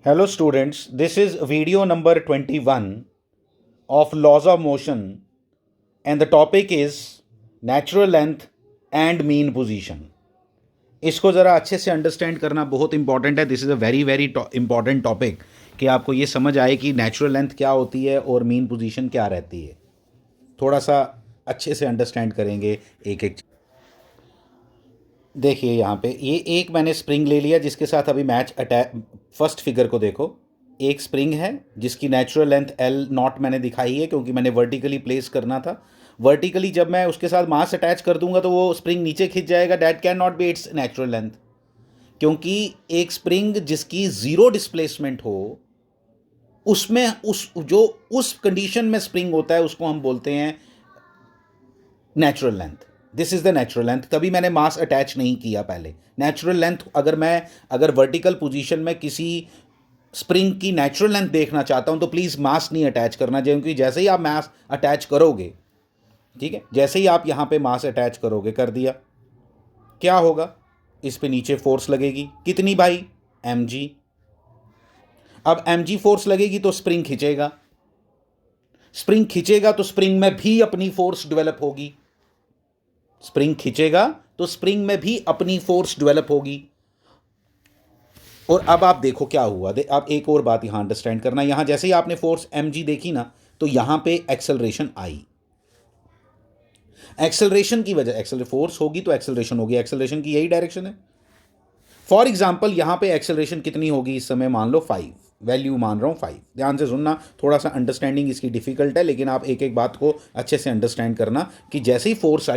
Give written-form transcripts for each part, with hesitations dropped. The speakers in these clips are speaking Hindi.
Hello students, this is video number 21 of laws of motion and the topic is natural length and mean position. इसको ज़रा अच्छे से अंडरस्टैंड करना बहुत इंपॉर्टेंट है. This is a very very important topic कि आपको ये समझ आए कि नेचुरल लेंथ क्या होती है और मीन पोजीशन क्या रहती है. थोड़ा सा अच्छे से अंडरस्टैंड करेंगे एक एक. देखिए यहाँ पे ये एक मैंने स्प्रिंग ले लिया जिसके साथ अभी मैच अटैच. फर्स्ट फिगर को देखो, एक स्प्रिंग है जिसकी नेचुरल लेंथ एल नॉट मैंने दिखाई है क्योंकि मैंने वर्टिकली प्लेस करना था. वर्टिकली जब मैं उसके साथ मास अटैच कर दूंगा तो वो स्प्रिंग नीचे खिंच जाएगा. That can not be it's natural length, क्योंकि एक स्प्रिंग जिसकी ज़ीरो डिस्प्लेसमेंट हो उसमें उस कंडीशन में स्प्रिंग होता है उसको हम बोलते हैं natural length. This is the natural length. कभी मैंने मास अटैच नहीं किया पहले. नेचुरल लेंथ अगर वर्टिकल पोजीशन में किसी स्प्रिंग की नेचुरल लेंथ देखना चाहता हूं तो प्लीज़ मास नहीं अटैच करना, क्योंकि जैसे ही आप मास अटैच करोगे, ठीक है, जैसे ही आप यहां पे मास अटैच करोगे, कर दिया, क्या होगा, इस पे नीचे फोर्स लगेगी. कितनी भाई? mg. अब mg फोर्स लगेगी तो स्प्रिंग खिंचेगा. स्प्रिंग खिंचेगा तो स्प्रिंग में भी अपनी फोर्स डेवलप होगी. स्प्रिंग खिंचेगा तो स्प्रिंग में भी अपनी फोर्स डेवलप होगी. और अब आप देखो क्या हुआ. अब एक और बात यहां अंडरस्टैंड करना. यहां जैसे ही आपने फोर्स mg देखी ना, तो यहां पे एक्सेलरेशन आई. एक्सेलरेशन की वजह, फोर्स होगी तो एक्सेलरेशन होगी. एक्सेलरेशन की यही डायरेक्शन है. फॉर एग्जाम्पल यहां पे एक्सेलरेशन कितनी होगी इस समय? मान लो 5. वैल्यू मान रहा हूं 5. ध्यान से सुनना, थोड़ा सा अंडरस्टैंडिंग इसकी डिफिकल्ट है, लेकिन आप एक एक बात को अच्छे से अंडरस्टैंड करना कि जैसे ही फोर्स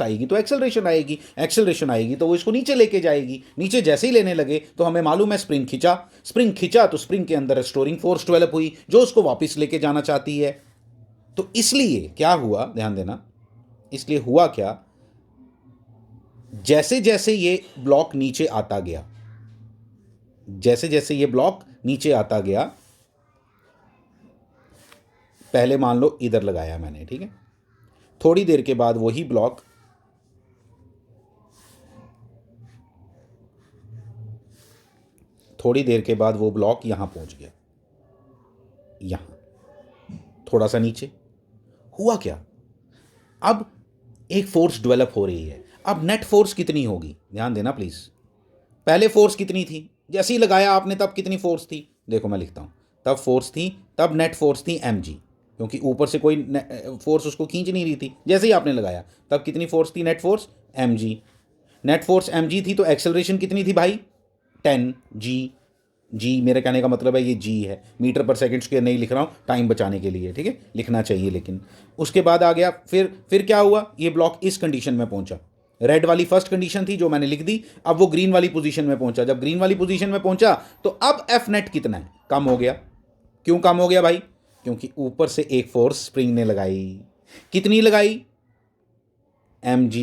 आएगी तो एक्सेलरेशन आएगी. एक्सेलरेशन आएगी तो वो इसको नीचे लेके जाएगी. नीचे जैसे ही लेने लगे तो हमें मालूम है स्प्रिंग खिंचा तो स्प्रिंग के अंदर स्टोरिंग फोर्स डेवलप हुई जो उसको वापस लेके जाना चाहती है. तो इसलिए क्या हुआ, ध्यान देना, इसलिए हुआ क्या, जैसे जैसे ये ब्लॉक नीचे आता गया, जैसे जैसे ये ब्लॉक नीचे आता गया, पहले मान लो इधर लगाया मैंने, ठीक है, थोड़ी देर के बाद वही ब्लॉक वो ब्लॉक यहां पहुंच गया. यहां थोड़ा सा नीचे हुआ क्या, अब एक फोर्स डेवलप हो रही है. अब नेट फोर्स कितनी होगी, ध्यान देना प्लीज. पहले फोर्स कितनी थी, जैसे ही लगाया आपने तब कितनी फोर्स थी? देखो मैं लिखता हूं, तब फोर्स थी, तब नेट फोर्स थी mg, क्योंकि ऊपर से कोई फोर्स उसको खींच नहीं रही थी. जैसे ही आपने लगाया तब कितनी फोर्स थी? Net force mg. Net force mg थी तो एक्सेलरेशन कितनी थी भाई? 10g. जी मेरे कहने का मतलब है ये जी है, मीटर पर सेकंड स्क्वायर नहीं लिख रहा हूँ टाइम बचाने के लिए, ठीक है, लिखना चाहिए. लेकिन उसके बाद आ गया, फिर क्या हुआ, ये ब्लॉक इस कंडीशन में पहुंचा. रेड वाली फर्स्ट कंडीशन थी जो मैंने लिख दी. अब वो ग्रीन वाली पोजीशन में पहुंचा. जब ग्रीन वाली पोजीशन में पहुंचा तो अब एफ नेट कितना है? कम हो गया. क्यों कम हो गया भाई? क्योंकि ऊपर से एक फोर्स स्प्रिंग ने लगाई. कितनी लगाई? mg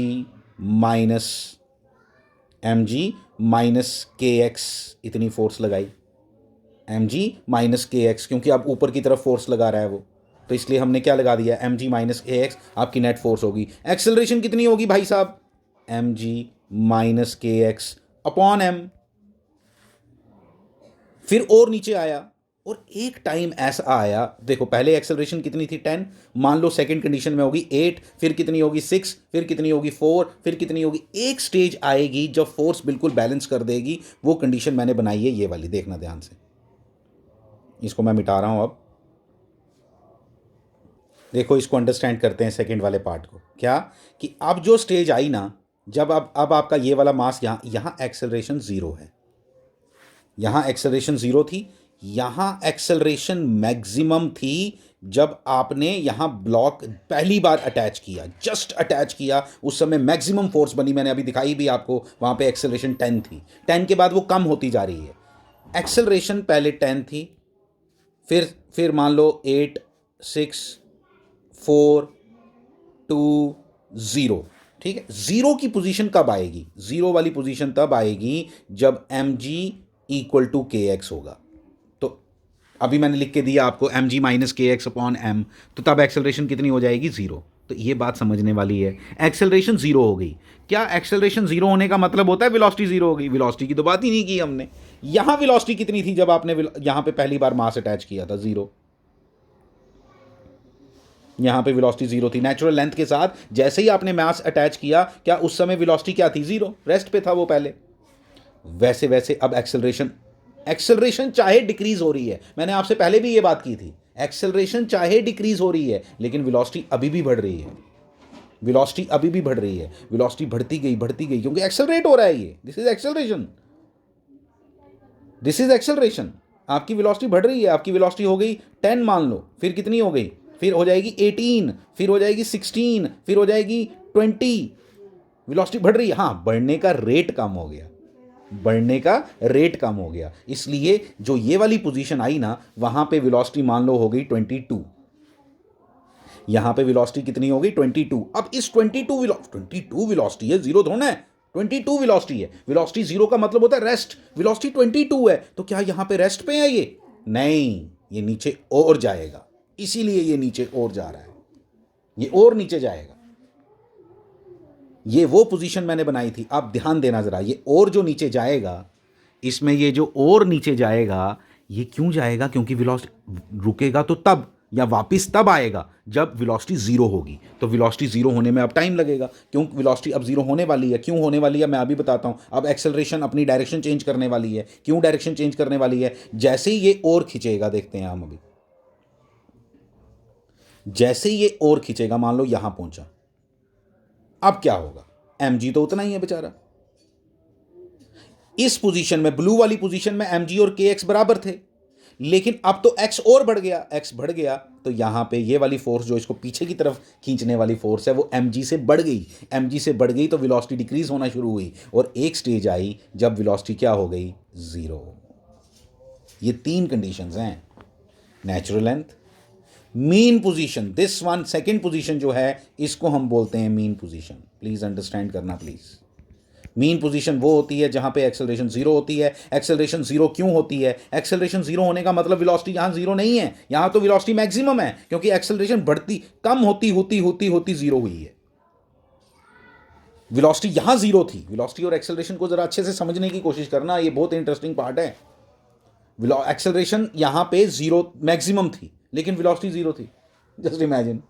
माइनस के एक्स, इतनी फोर्स लगाई. mg माइनस के एक्स, क्योंकि अब ऊपर की तरफ फोर्स लगा रहा है वो, तो इसलिए हमने क्या लगा दिया, mg माइनस के एक्स आपकी नेट फोर्स होगी. एक्सेलरेशन कितनी होगी भाई साहब? mg माइनस के एक्स अपॉन m. फिर और नीचे आया, और एक टाइम ऐसा आया, देखो पहले एक्सेलरेशन कितनी थी? 10. मान लो सेकंड कंडीशन में होगी 8, फिर कितनी होगी? 6, फिर कितनी होगी? 4, फिर कितनी होगी? एक स्टेज आएगी जब फोर्स बिल्कुल बैलेंस कर देगी. वो कंडीशन मैंने बनाई है ये वाली, देखना ध्यान से. इसको मैं मिटा रहा हूं. अब देखो, इसको अंडरस्टैंड करते हैं सेकंड वाले पार्ट को. क्या कि अब जो स्टेज आई ना, जब अब आपका ये वाला मास यहां एक्सेलरेशन 0 है, यहां एक्सेलरेशन 0 थी, यहां एक्सेलरेशन मैक्सिमम थी जब आपने यहां ब्लॉक पहली बार अटैच किया, जस्ट अटैच किया, उस समय मैक्सिमम फोर्स बनी. मैंने अभी दिखाई भी आपको, वहां पे एक्सेलरेशन 10 थी. 10 के बाद वो कम होती जा रही है. एक्सेलरेशन पहले 10 थी, फिर मान लो 8, 6, 4, 2, 0, ठीक है. जीरो की पोजीशन कब आएगी? जीरो वाली पोजीशन तब आएगी जब mg इक्वल टू के एक्स होगा. तो अभी मैंने लिख के दिया आपको mg माइनस के एक्स अपॉन m, तो तब एक्सेलरेशन कितनी हो जाएगी? 0. तो ये बात समझने वाली है. एक्सेलरेशन 0 हो गई. क्या एक्सेलरेशन 0 होने का मतलब होता है वेलोसिटी 0 होगी? वेलोसिटी की तो बात ही नहीं की हमने. यहां वेलोसिटी कितनी थी जब आपने यहां पे पहली बार मास अटैच किया था? 0। यहां पे वेलोसिटी 0 थी। नेचुरल लेंथ के साथ जैसे ही आपने मास अटैच किया, क्या उस समय वेलोसिटी क्या थी? 0, रेस्ट पे था वो पहले। वैसे वैसे अब एक्सेलरेशन, एक्सेलरेशन चाहे डिक्रीज हो रही है, मैंने आपसे पहले भी ये बात की थी, एक्सेलरेशन चाहे डिक्रीज हो रही है लेकिन वेलोसिटी अभी भी बढ़ रही है। वेलोसिटी अभी भी बढ़ रही है, वेलोसिटी बढ़ती गई क्योंकि एक्सेलरेट हो रहा है ये। This is acceleration, this is acceleration. आपकी वेलोसिटी बढ़ रही है, आपकी वेलोसिटी हो गई 10 मान लो, फिर कितनी हो गई? फिर हो जाएगी 18, फिर हो जाएगी 16, फिर हो जाएगी 20। वेलोसिटी बढ़ रही है। हाँ, बढ़ने का रेट कम हो गया, बढ़ने का रेट कम हो गया। इसलिए जो ये वाली पोजीशन आई ना, वहां पे वेलोसिटी मान लो हो गई 22, यहां पे वेलोसिटी कितनी हो गई? 22। अब इस 22 वेलोसिटी है, जीरो थोड़ा है, 22 वेलोसिटी है। वेलोसिटी जीरो का मतलब होता है रेस्ट, वेलोसिटी 22 है, तो क्या यहां पे रेस्ट पे है ये? नहीं, ये नीचे और जाएगा, इसीलिए ये नीचे और जा रहा है, ये और नीचे जाएगा। ये वो पोजीशन मैंने बनाई थी, आप ध्यान देना जरा। ये और जो नीचे जाएगा, इसमें ये जो और नीचे जाएगा, ये क्यों जाएगा? क्योंकि वेलोसिटी रुकेगा तो तब, या वापस तब आएगा जब वेलोसिटी जीरो होगी। तो वेलोसिटी जीरो होने में अब टाइम लगेगा, क्यों? वेलोसिटी अब जीरो होने वाली है। क्यों होने वाली है मैं अभी बताता हूं। अब एक्सेलरेशन अपनी डायरेक्शन चेंज करने वाली है। क्यों डायरेक्शन चेंज करने वाली है? जैसे ही ये और खींचेगा, देखते हैं हम अभी, जैसे ही ये और खींचेगा, मान लो यहां पहुंचा, अब क्या होगा? mg तो उतना ही है बेचारा। इस पोजीशन में, ब्लू वाली पोजीशन में mg और kx बराबर थे, लेकिन अब तो x और बढ़ गया, x बढ़ गया तो यहां पे ये वाली फोर्स जो इसको पीछे की तरफ खींचने वाली फोर्स है, वो mg से बढ़ गई। mg से बढ़ गई तो वेलोसिटी डिक्रीज होना शुरू हुई, और एक स्टेज आई जब वेलोसिटी क्या हो गई? 0। ये 3 कंडीशंस हैं, natural length, mean position, this one second position जो है, इसको हम बोलते हैं मीन पोजीशन। प्लीज अंडरस्टैंड करना प्लीज। मीन पोजीशन वो होती है जहां पे एक्सेलरेशन जीरो होती है। एक्सेलरेशन जीरो क्यों होती है? एक्सेलरेशन जीरो होने का मतलब वेलोसिटी यहां जीरो नहीं है, यहां तो वेलोसिटी मैक्सिमम है, क्योंकि एक्सेलरेशन बढ़ती, कम होती होती होती होती जीरो हुई है। वेलोसिटी यहां जीरो थी। वेलोसिटी और एक्सेलरेशन को जरा अच्छे से समझने की कोशिश करना, ये बहुत इंटरेस्टिंग पार्ट है। एक्सेलरेशन यहां पे जीरो मैक्सिमम थी, लेकिन वेलोसिटी जीरो थी। जस्ट इमेजिन,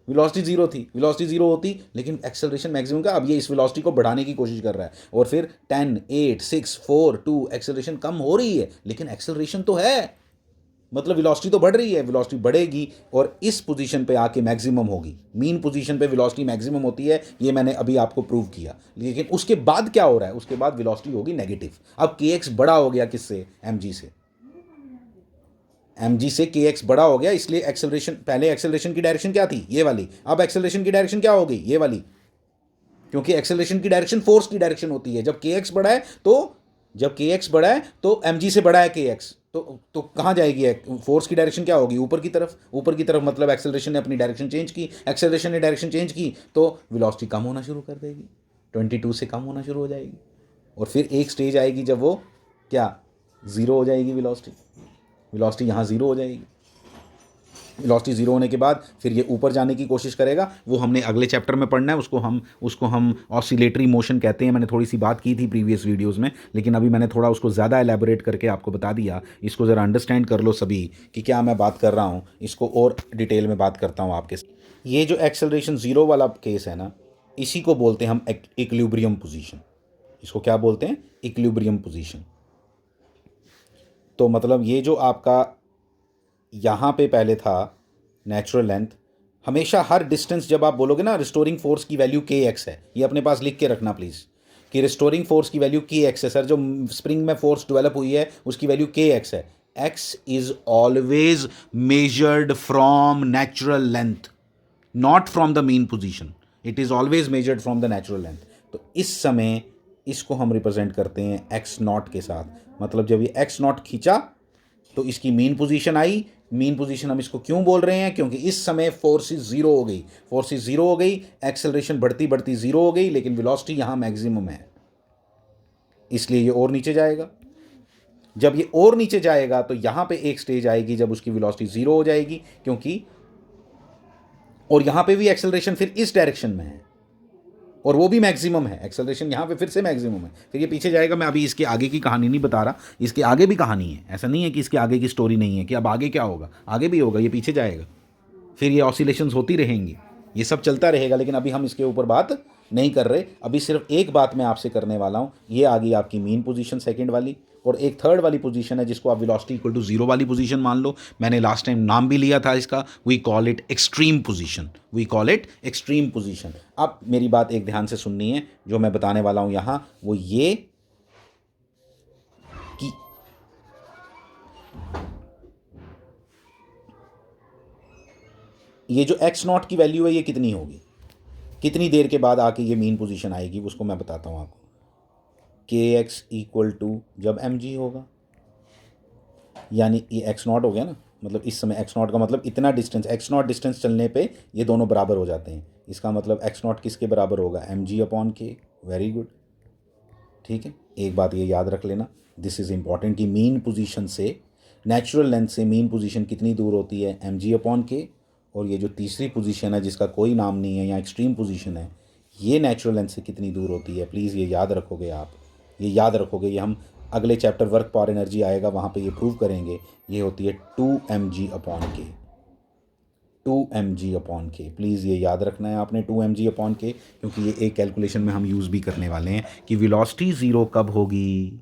वेलोसिटी जीरो थी, वेलोसिटी जीरो होती लेकिन एक्सेलरेशन मैक्सिमम का। अब ये इस वेलोसिटी को बढ़ाने की कोशिश कर रहा है, और फिर 10, 8, 6, 4, 2, एक्सेलरेशन कम हो रही है, लेकिन एक्सेलरेशन तो है, मतलब वेलोसिटी तो बढ़ रही है। वेलोसिटी बढ़ेगी और इस पोजीशन पे आके मैक्सिमम होगी। मीन पोजीशन पे वेलोसिटी मैक्सिमम होती है, ये मैंने अभी आपको प्रूव किया। लेकिन उसके बाद क्या हो रहा है? उसके बाद वेलोसिटी होगी नेगेटिव। अब kx बड़ा हो गया, किससे? mg से। mg से kx बड़ा हो गया, इसलिए एक्सेलरेशन, पहले एक्सेलरेशन की डायरेक्शन क्या थी? ये वाली। अब एक्सेलरेशन की डायरेक्शन क्या हो गई? ये वाली, क्योंकि एक्सेलरेशन की डायरेक्शन फोर्स की डायरेक्शन होती है। जब kx बड़ा है तो, जब kx बड़ा है तो mg से बड़ा है kx, तो कहाँ जाएगी? फोर्स की डायरेक्शन क्या होगी? ऊपर की तरफ। ऊपर की तरफ मतलब एक्सेलरेशन ने अपनी डायरेक्शन चेंज की, एक्सेलरेशन ने डायरेक्शन चेंज की तो वेलोसिटी कम होना शुरू कर देगी, 22 से कम होना शुरू हो जाएगी, और फिर एक स्टेज आएगी जब वो क्या? ज़ीरो हो जाएगी वेलोसिटी। वेलोसिटी यहाँ ज़ीरो हो जाएगी। वेलोसिटी ज़ीरो होने के बाद फिर ये ऊपर जाने की कोशिश करेगा, वो हमने अगले चैप्टर में पढ़ना है। उसको हम ऑसिलेटरी मोशन कहते हैं। मैंने थोड़ी सी बात की थी प्रीवियस वीडियोस में, लेकिन अभी मैंने थोड़ा उसको ज़्यादा एलैबोरेट करके आपको बता दिया। इसको ज़रा अंडरस्टैंड कर लो सभी कि क्या मैं बात कर रहा हूँ। इसको और डिटेल में बात करता हूँ आपके साथ। ये जो एक्सेलरेशन ज़ीरो वाला केस है ना, इसी को बोलते हैं हम इक्विलिब्रियम पोजीशन। इसको क्या बोलते हैं? Equilibrium position. तो मतलब ये जो आपका यहाँ पे पहले था नेचुरल लेंथ, हमेशा हर डिस्टेंस जब आप बोलोगे ना, रिस्टोरिंग फोर्स की वैल्यू kx है, ये अपने पास लिख के रखना प्लीज़, कि रिस्टोरिंग फोर्स की वैल्यू kx है। सर, जो स्प्रिंग में फोर्स डेवलप हुई है उसकी वैल्यू kx है। x is always measured from natural length, not from the mean position. It is always measured from the natural length. तो इस समय इसको हम रिप्रेजेंट करते हैं एक्स नॉट के साथ। मतलब जब ये एक्स नॉट खींचा तो इसकी मीन पोजीशन आई। मीन पोजीशन हम इसको क्यों बोल रहे हैं? क्योंकि इस समय फोर्सेस जीरो हो गई, फोर्सेस जीरो हो गई, एक्सेलरेशन बढ़ती बढ़ती जीरो हो गई, लेकिन वेलोसिटी यहां मैक्सिमम है, इसलिए ये और नीचे जाएगा। जब ये और नीचे जाएगा तो यहां पे एक स्टेज आएगी जब उसकी वेलोसिटी जीरो हो जाएगी, क्योंकि, और यहां पे भी एक्सेलरेशन फिर इस डायरेक्शन में है, और वो भी मैक्सिमम है, एक्सेलरेशन यहाँ पे फिर से मैक्सिमम है। फिर ये पीछे जाएगा, मैं अभी इसके आगे की कहानी नहीं बता रहा, इसके आगे भी कहानी है, ऐसा नहीं है कि इसके आगे की स्टोरी नहीं है कि अब आगे क्या होगा, आगे भी होगा, ये पीछे जाएगा, फिर ये ऑसिलेशंस होती रहेंगी, ये सब चलता रहेगा। लेकिन अभी हम इसके ऊपर बात नहीं कर रहे, अभी सिर्फ एक बात मैं आपसे करने वाला हूँ। ये आ गई आपकी मीन पोजीशन सेकंड वाली, और एक थर्ड वाली पोजीशन है जिसको आप वेलोसिटी इक्वल टू जीरो वाली पोजीशन मान लो। मैंने लास्ट टाइम नाम भी लिया था इसका, we call it extreme position, we call it extreme position. अब मेरी बात एक ध्यान से सुननी है, जो मैं बताने वाला हूँ यहाँ वो ये कि ये जो एक्स नॉट की वैल्यू है ये कितनी होगी, कितनी देर के बाद आके ये मीन पोजीशन आएगी, उसको मैं बताता हूँ आपको। के एक्स इक्वल टू जब एम जी होगा, यानी ये एक्स नॉट हो गया ना, मतलब इस समय एक्स नॉट का मतलब इतना डिस्टेंस, एक्स नॉट डिस्टेंस चलने पे ये दोनों बराबर हो जाते हैं। इसका मतलब एक्स नॉट किसके बराबर होगा, एम जी अपॉन के। वेरी गुड, ठीक है। एक बात ये याद रख लेना, दिस इज़ इम्पॉर्टेंट, कि मीन पोजीशन से, नेचुरल लेंथ से मीन पोजीशन कितनी दूर होती है, एम जी अपॉन के। और ये जो तीसरी पोजीशन है जिसका कोई नाम नहीं है, या एक्सट्रीम पोजीशन है, ये नेचुरल लेंथ से कितनी दूर होती है। प्लीज़ ये याद रखोगे आप, ये याद रखोगे, ये हम अगले चैप्टर वर्क पावर एनर्जी आएगा वहाँ पे ये प्रूव करेंगे। ये होती है 2 mg अपॉन के, 2 mg अपॉन के। प्लीज़ ये याद रखना है आपने, 2 mg अपॉन के, क्योंकि ये एक कैलकुलेशन में हम यूज़ भी करने वाले हैं कि वेलोसिटी ज़ीरो कब होगी,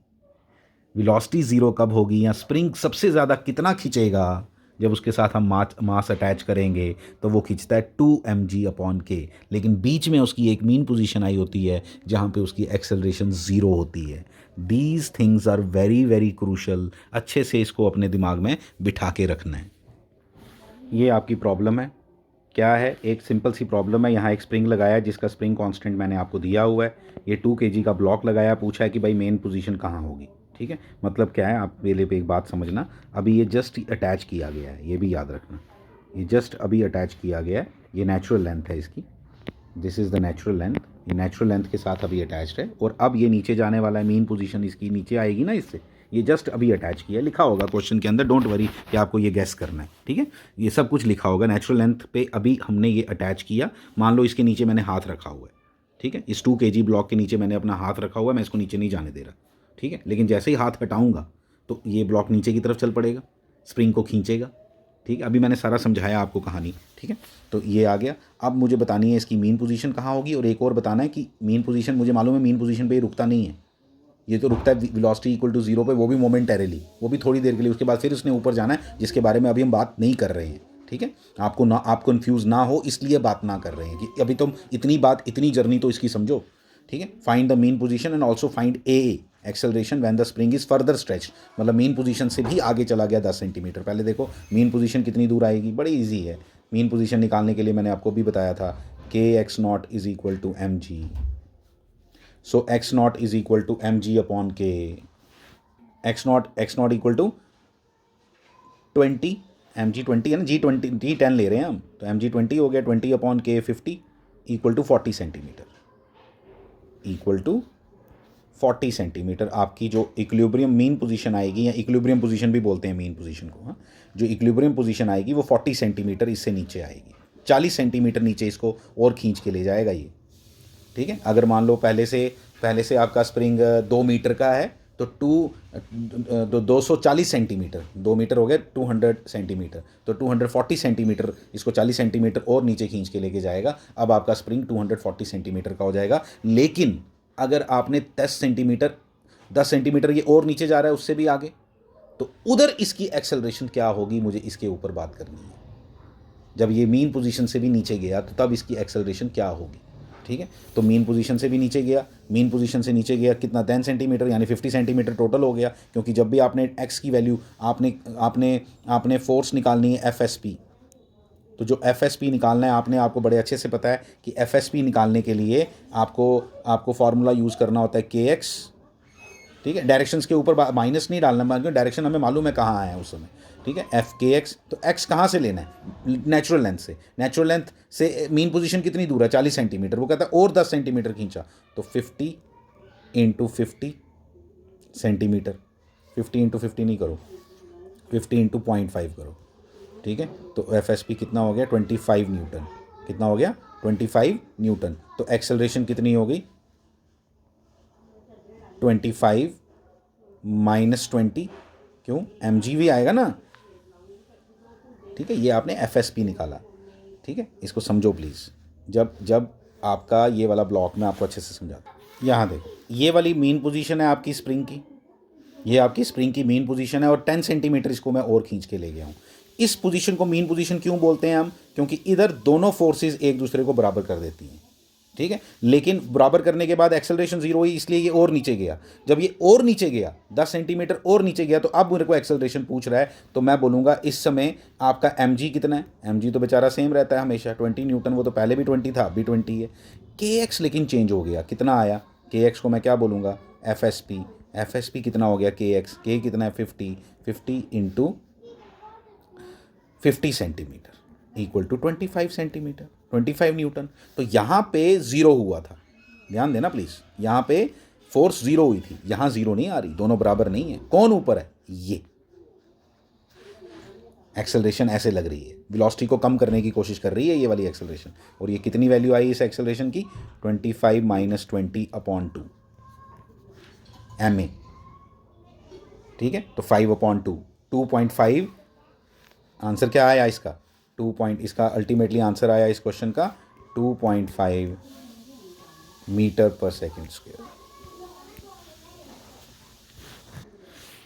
वेलोसिटी ज़ीरो कब होगी, या स्प्रिंग सबसे ज़्यादा कितना खींचेगा। जब उसके साथ हम मास अटैच करेंगे तो वो खींचता है 2 mg अपॉन के, लेकिन बीच में उसकी एक मीन पोजीशन आई होती है जहाँ पे उसकी एक्सेलरेशन ज़ीरो होती है। These things are very very crucial, अच्छे से इसको अपने दिमाग में बिठा के रखना है। ये आपकी प्रॉब्लम है, क्या है, एक सिंपल सी प्रॉब्लम है। यहाँ एक स्प्रिंग लगाया है जिसका स्प्रिंग कांस्टेंट मैंने आपको दिया हुआ है, ये 2 kg का ब्लॉक लगाया, पूछा है कि भाई मेन पोजीशन कहाँ होगी। ठीक है, मतलब क्या है, आप पहले पे एक बात समझना, अभी ये जस्ट अटैच किया गया है, ये भी याद रखना, ये जस्ट अभी अटैच किया गया है, ये नेचुरल लेंथ है इसकी, this is the natural length, ये नेचुरल लेंथ के साथ अभी अटैच्ड है। और अब ये नीचे जाने वाला है, मीन पोजीशन इसकी नीचे आएगी ना इससे, ये जस्ट अभी अटैच किया है, लिखा होगा क्वेश्चन के अंदर, डोंट वरी कि आपको ये गैस करना है। ठीक है, ये सब कुछ लिखा होगा, नेचुरल लेंथ पे अभी हमने ये अटैच किया। मान लो इसके नीचे मैंने हाथ रखा हुआ है, ठीक है, इस 2 kg ब्लॉक के नीचे मैंने अपना हाथ रखा हुआ है, मैं इसको नीचे नहीं जाने दे रहा, ठीक है। लेकिन जैसे ही हाथ हटाऊंगा तो ये ब्लॉक नीचे की तरफ चल पड़ेगा, स्प्रिंग को खींचेगा। ठीक है, अभी मैंने सारा समझाया आपको कहानी, ठीक है। तो ये आ गया, अब मुझे बतानी है इसकी मीन पोजीशन कहाँ होगी, और एक और बताना है कि मीन पोजीशन, मुझे मालूम है मीन पोजीशन पे ये रुकता नहीं है, ये तो रुकता है वेलोसिटी इक्वल टू जीरो पे, वो भी मोमेंटरीली, वो भी थोड़ी देर के लिए, उसके बाद फिर उसने ऊपर जाना है, जिसके बारे में अभी हम बात नहीं कर रहे हैं। ठीक है, आपको ना, आप कन्फ्यूज़ ना हो इसलिए बात ना कर रहे हैं कि अभी तुम इतनी बात, इतनी जर्नी तो इसकी समझो। ठीक है, find the mean position and also find A acceleration when the spring is further stretch, मतलब मीन पोजीशन से भी आगे चला गया 10 सेंटीमीटर। पहले देखो मीन पोजीशन कितनी दूर आएगी, बड़ी ईजी है। मीन पोजीशन निकालने के लिए मैंने आपको भी बताया था, के x naught is equal to M G, so x naught is equal to M G upon K, x naught equal to 20, M G 20 है ना, जी 10 ले रहे हैं हम, तो एम जी 20 हो गया, 20 अपॉन के 50 equal to 40 centimetre, equal to 40 centimetre. आपकी जो इक्विलिब्रियम मीन पोजीशन आएगी, या इक्विलिब्रियम पोजीशन भी बोलते हैं मीन पोजीशन को, हाँ, जो इक्विलिब्रियम पोजीशन आएगी वो 40 सेंटीमीटर इससे नीचे आएगी, 40 सेंटीमीटर नीचे इसको और खींच के ले जाएगा ये। ठीक है, अगर मान लो पहले से आपका स्प्रिंग 2 मीटर का है, तो 240 सेंटीमीटर, 2 मीटर हो गया 200 सेंटीमीटर, तो 240 सेंटीमीटर इसको 40 सेंटीमीटर और नीचे खींच के लेके जाएगा। अब आपका स्प्रिंग 240 सेंटीमीटर का हो जाएगा। लेकिन अगर आपने 10 सेंटीमीटर ये और नीचे जा रहा है उससे भी आगे, तो उधर इसकी एक्सेलरेशन क्या होगी, मुझे इसके ऊपर बात करनी है। जब ये मीन पोजीशन से भी नीचे गया तो तब इसकी एक्सेलरेशन क्या होगी। ठीक है, तो मीन पोजीशन से भी नीचे गया, मीन पोजीशन से नीचे गया कितना, 10 सेंटीमीटर, यानी 50 सेंटीमीटर टोटल हो गया। क्योंकि जब भी आपने एक्स की वैल्यू, आपने फोर्स निकालनी है एफ एस पी, तो जो एफ एस पी निकालना है आपको बड़े अच्छे से पता है कि एफ एस पी निकालने के लिए आपको फार्मूला यूज़ करना होता है के एक्स। ठीक है, डायरेक्शंस के ऊपर माइनस नहीं डालना, डायरेक्शन हमें मालूम है कहाँ है उस समय। ठीक है, एफ के एक्स, तो एक्स कहाँ से लेना है, नेचुरल लेंथ से। नेचुरल लेंथ से मीन पोजीशन कितनी दूर है, 40 सेंटीमीटर, वो कहता है और 10 सेंटीमीटर खींचा, तो 50 इंटू 50 सेंटीमीटर, 50 इंटू 50 नहीं करो, 50 इंटू 0.5 करो। ठीक है, तो एफ एस पी कितना हो गया, 25 न्यूटन। कितना हो गया 25 न्यूटन। तो एक्सेलरेशन कितनी हो गई 25 माइनस 20, क्यों mg भी आएगा ना, ठीक है। ये आपने FSP निकाला, ठीक है। इसको समझो प्लीज़, जब जब आपका ये वाला ब्लॉक मैं आपको अच्छे से समझाता हूँ। यहाँ देखो, ये वाली मेन पोजीशन है आपकी स्प्रिंग की, ये आपकी स्प्रिंग की मेन पोजीशन है और 10 सेंटीमीटर इसको मैं और खींच के ले गया हूँ। इस पोजीशन को मेन पोजीशन क्यों बोलते हैं हम, क्योंकि इधर दोनों फोर्सेस एक दूसरे को बराबर कर देती हैं, ठीक है। लेकिन बराबर करने के बाद एक्सेलरेशन जीरो हुई, इसलिए ये और नीचे गया। जब ये और नीचे गया 10 सेंटीमीटर और नीचे गया, तो अब मेरे को एक्सेलरेशन पूछ रहा है, तो मैं बोलूँगा इस समय आपका mg कितना है। mg तो बेचारा सेम रहता है हमेशा 20 न्यूटन, वो तो पहले भी 20 था, अभी 20 है। kx लेकिन चेंज हो गया, कितना आया, kx को मैं क्या बोलूँगा FSP। FSP कितना हो गया kx, k कितना है 50 into 50 centimetre equal to 25 centimetre, 25 newton. तो यहाँ पे ज़ीरो हुआ था, ध्यान देना प्लीज़, यहाँ पे फोर्स ज़ीरो हुई थी, यहाँ ज़ीरो नहीं आ रही, दोनों बराबर नहीं है। कौन ऊपर है, ये एक्सेलरेशन ऐसे लग रही है, वेलोसिटी को कम करने की कोशिश कर रही है ये वाली एक्सेलरेशन। और ये कितनी वैल्यू आई इस एक्सेलरेशन की 25 माइनस 20/2 ma, ठीक है। तो 5/2 2.5, आंसर क्या आया इसका 2 इसका अल्टीमेटली आंसर आया इस क्वेश्चन का 2.5 मीटर पर सेकेंड स्क्वायर।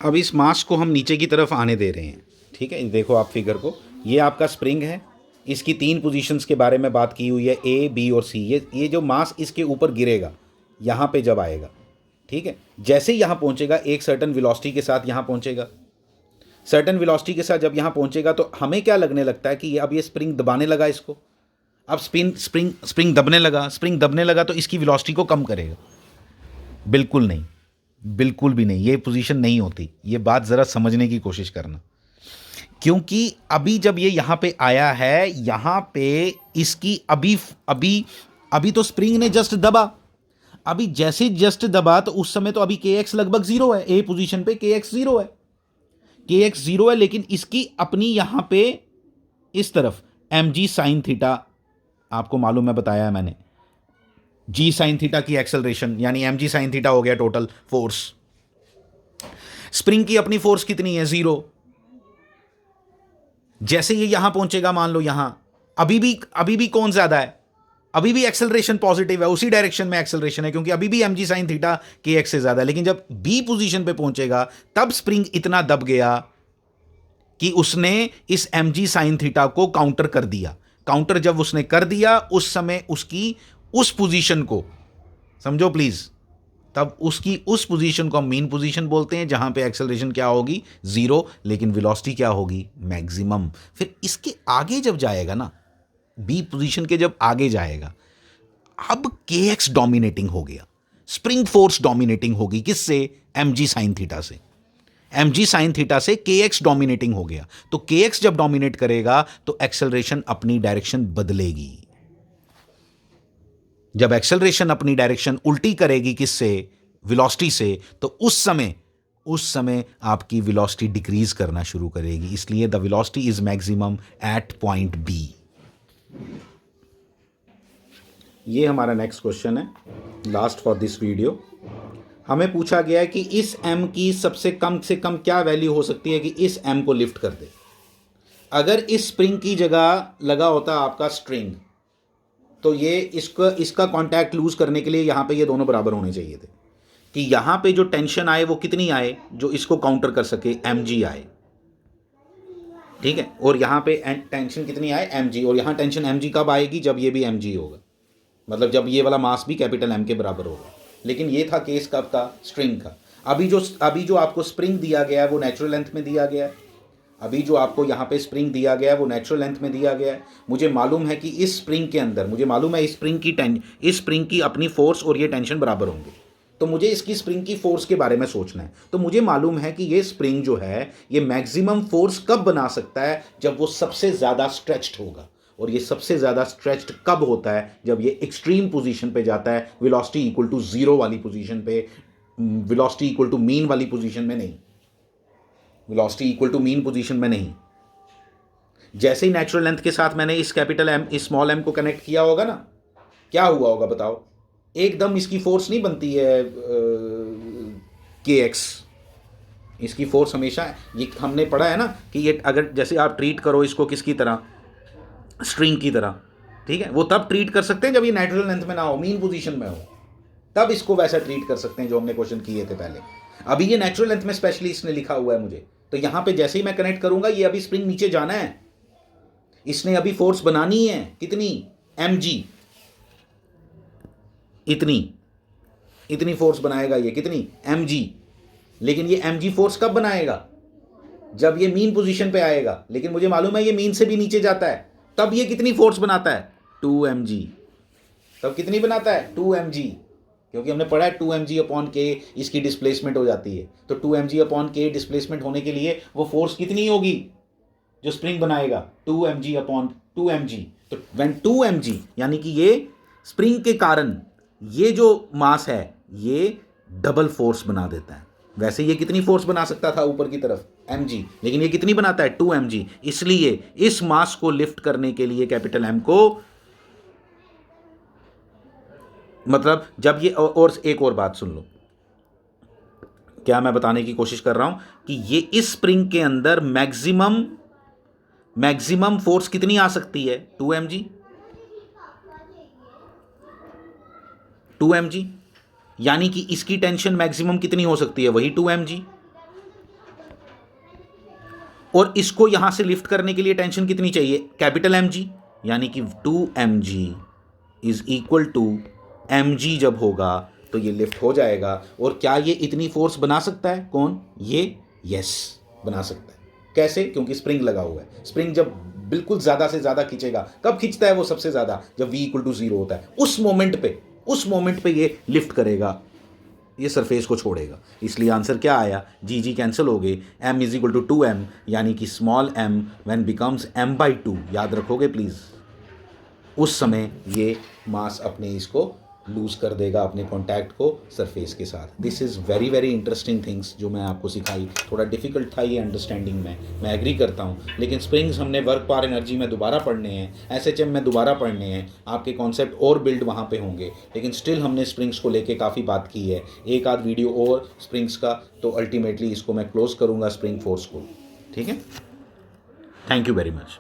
अब इस मास को हम नीचे की तरफ आने दे रहे हैं, ठीक है। देखो आप फिगर को, ये आपका स्प्रिंग है, इसकी 3 पोजीशंस के बारे में बात की हुई है, A, B और C। ये जो मास इसके ऊपर गिरेगा यहाँ पे जब आएगा, ठीक है, जैसे ही यहाँ पहुँचेगा एक सर्टन वेलोसिटी के साथ यहाँ पहुँचेगा, सर्टन वेलोसिटी के साथ जब यहाँ पहुँचेगा तो हमें क्या लगने लगता है कि अब ये स्प्रिंग दबाने लगा इसको। अब स्प्रिंग दबने लगा तो इसकी वेलोसिटी को कम करेगा, बिल्कुल नहीं, बिल्कुल भी नहीं, ये पोजीशन नहीं होती। ये बात ज़रा समझने की कोशिश करना, क्योंकि अभी जब ये यहाँ पे आया है, यहाँ पे इसकी अभी अभी अभी तो स्प्रिंग ने जस्ट दबा, अभी जैसे जस्ट दबा तो उस समय तो अभी kx लगभग जीरो है, ए पोजीशन पे kx जीरो है, kx जीरो है। लेकिन इसकी अपनी यहाँ पे इस तरफ mg साइन थीटा, आपको मालूम है बताया है मैंने, g साइन थीटा की एक्सेलरेशन यानी mg साइन थीटा हो गया टोटल फोर्स। स्प्रिंग की अपनी फोर्स कितनी है, जीरो। जैसे ये यहां पहुंचेगा, मान लो यहां, अभी भी कौन ज्यादा है, अभी भी एक्सेलरेशन पॉजिटिव है, उसी डायरेक्शन में एक्सेलरेशन है, क्योंकि अभी भी mg साइन थीटा kx से ज्यादा है। लेकिन जब b पोजीशन पे पहुंचेगा तब स्प्रिंग इतना दब गया कि उसने इस mg साइन थीटा को काउंटर कर दिया। काउंटर जब उसने कर दिया, उस समय उसकी उस पोजीशन को समझो प्लीज, तब उसकी उस पोजीशन को हम मेन पोजीशन बोलते हैं, जहां पे एक्सेलरेशन क्या होगी, जीरो, लेकिन वेलोसिटी क्या होगी, मैक्सिमम। फिर इसके आगे जब जाएगा ना, बी पोजीशन के जब आगे जाएगा, अब kx डोमिनेटिंग हो गया, स्प्रिंग फोर्स डोमिनेटिंग होगी, किससे, mg साइन थीटा से, mg साइन थीटा से kx डोमिनेटिंग हो गया। तो kx जब डोमिनेट करेगा तो एक्सेलरेशन अपनी डायरेक्शन बदलेगी। जब एक्सेलरेशन अपनी डायरेक्शन उल्टी करेगी किससे, वेलोसिटी से, तो उस समय आपकी वेलोसिटी डिक्रीज करना शुरू करेगी। इसलिए the velocity is maximum at point B. ये हमारा नेक्स्ट क्वेश्चन है, लास्ट फॉर दिस वीडियो। हमें पूछा गया है कि इस m की सबसे कम से कम क्या वैल्यू हो सकती है कि इस m को लिफ्ट कर दे। अगर इस स्प्रिंग की जगह लगा होता आपका स्ट्रिंग, तो ये इसका कांटेक्ट लूज करने के लिए यहाँ पे ये दोनों बराबर होने चाहिए थे, कि यहाँ पे जो टेंशन आए वो कितनी आए, जो इसको काउंटर कर सके, mg आए, ठीक है। और यहाँ पे टेंशन कितनी आए, mg, और यहाँ टेंशन mg कब आएगी, जब ये भी mg होगा, मतलब जब ये वाला मास भी कैपिटल M के बराबर होगा। लेकिन ये था केस कब का, स्ट्रिंग का। अभी जो आपको स्प्रिंग दिया गया है वो नेचुरल लेंथ में दिया गया है, अभी जो आपको यहाँ पे स्प्रिंग दिया गया है वो नेचुरल लेंथ में दिया गया है। मुझे मालूम है कि इस स्प्रिंग के अंदर, मुझे मालूम है इस स्प्रिंग की अपनी फोर्स और ये टेंशन बराबर होंगे, तो मुझे इसकी स्प्रिंग की फोर्स के बारे में सोचना है। तो मुझे मालूम है कि ये स्प्रिंग जो है ये मैक्सिमम फोर्स कब बना सकता है, जब वो सबसे ज़्यादा स्ट्रेच्ड होगा। और ये सबसे ज़्यादा स्ट्रेच्ड कब होता है, जब ये एक्सट्रीम पोजीशन पे जाता है, वेलोसिटी इक्वल टू जीरो वाली पोजीशन पे, वेलोसिटी इक्वल टू मीन वाली पोजीशन में नहीं, velocity equal to mean position में नहीं। जैसे ही नेचुरल लेंथ के साथ मैंने इस कैपिटल एम, इस स्मॉल एम को कनेक्ट किया होगा ना, क्या हुआ होगा बताओ? एकदम इसकी फोर्स नहीं बनती है के एक्स, इसकी फोर्स हमेशा, ये हमने पढ़ा है ना कि ये अगर जैसे आप ट्रीट करो इसको किसकी तरह, स्ट्रिंग की तरह, ठीक है, वो तब ट्रीट कर सकते हैं जब ये नेचुरल लेंथ में ना हो, मीन पोजीशन में हो, तब इसको वैसा ट्रीट कर सकते हैं जो हमने क्वेश्चन किए थे पहले। अभी ये नेचुरल लेंथ में स्पेशली इसने लिखा हुआ है मुझे, तो यहां पे जैसे ही मैं कनेक्ट करूंगा ये अभी स्प्रिंग नीचे जाना है, इसने अभी फोर्स बनानी है कितनी, mg, इतनी फोर्स बनाएगा ये, कितनी, mg। लेकिन ये mg फोर्स कब बनाएगा? जब ये मीन पोजीशन पे आएगा, लेकिन मुझे मालूम है ये मीन से भी नीचे जाता है, तब ये कितनी फोर्स बनाता है, 2mg। तब कितनी बनाता है, 2mg, क्योंकि हमने पढ़ा है 2mg अपॉन के इसकी डिस्प्लेसमेंट हो जाती है, तो 2mg अपॉन के डिस्प्लेसमेंट होने के लिए वो फोर्स कितनी होगी जो स्प्रिंग बनाएगा, 2mg अपॉन 2mg। तो व्हेन 2mg यानी कि ये स्प्रिंग के कारण ये जो मास है ये डबल फोर्स बना देता है। वैसे ये कितनी फोर्स बना सकता था ऊपर की तरफ, mg, लेकिन ये कितनी बनाता है, 2mg। इसलिए इस मास को लिफ्ट करने के लिए कैपिटल M को, मतलब जब ये, और एक और बात सुन लो, क्या मैं बताने की कोशिश कर रहा हूं कि ये इस स्प्रिंग के अंदर मैक्सिमम फोर्स कितनी आ सकती है, 2mg, 2mg, यानी कि इसकी टेंशन मैक्सिमम कितनी हो सकती है, वही 2mg। और इसको यहां से लिफ्ट करने के लिए टेंशन कितनी चाहिए, कैपिटल mg, यानी कि 2mg is equal to mg जब होगा तो ये लिफ्ट हो जाएगा। और क्या ये इतनी फोर्स बना सकता है, कौन, ये, यस, बना सकता है। कैसे? क्योंकि स्प्रिंग लगा हुआ है। स्प्रिंग जब बिल्कुल ज़्यादा से ज़्यादा खींचेगा, कब खींचता है वो सबसे ज़्यादा, जब v इक्वल टू 0 होता है, उस मोमेंट पे ये लिफ्ट करेगा, ये सरफेस को छोड़ेगा। इसलिए आंसर क्या आया, जी कैंसिल हो गए, m is equal to 2m, यानी कि small m when becomes m/2, याद रखोगे प्लीज़, उस समय ये मास अपने इसको लूज कर देगा, अपने कॉन्टैक्ट को सरफेस के साथ। This is very very interesting things जो मैं आपको सिखाई। थोड़ा डिफिकल्ट था ये अंडरस्टैंडिंग में, मैं एग्री करता हूँ, लेकिन स्प्रिंग्स हमने वर्क पावर एनर्जी में दोबारा पढ़ने हैं, SHM में दोबारा पढ़ने हैं, आपके कॉन्सेप्ट और बिल्ड वहाँ पे होंगे, लेकिन स्टिल हमने स्प्रिंग्स को लेके काफ़ी बात की है। एक आध वीडियो और स्प्रिंग्स का, तो अल्टीमेटली इसको मैं क्लोज करूँगा स्प्रिंग फोर्स को। ठीक है, थैंक यू वेरी मच।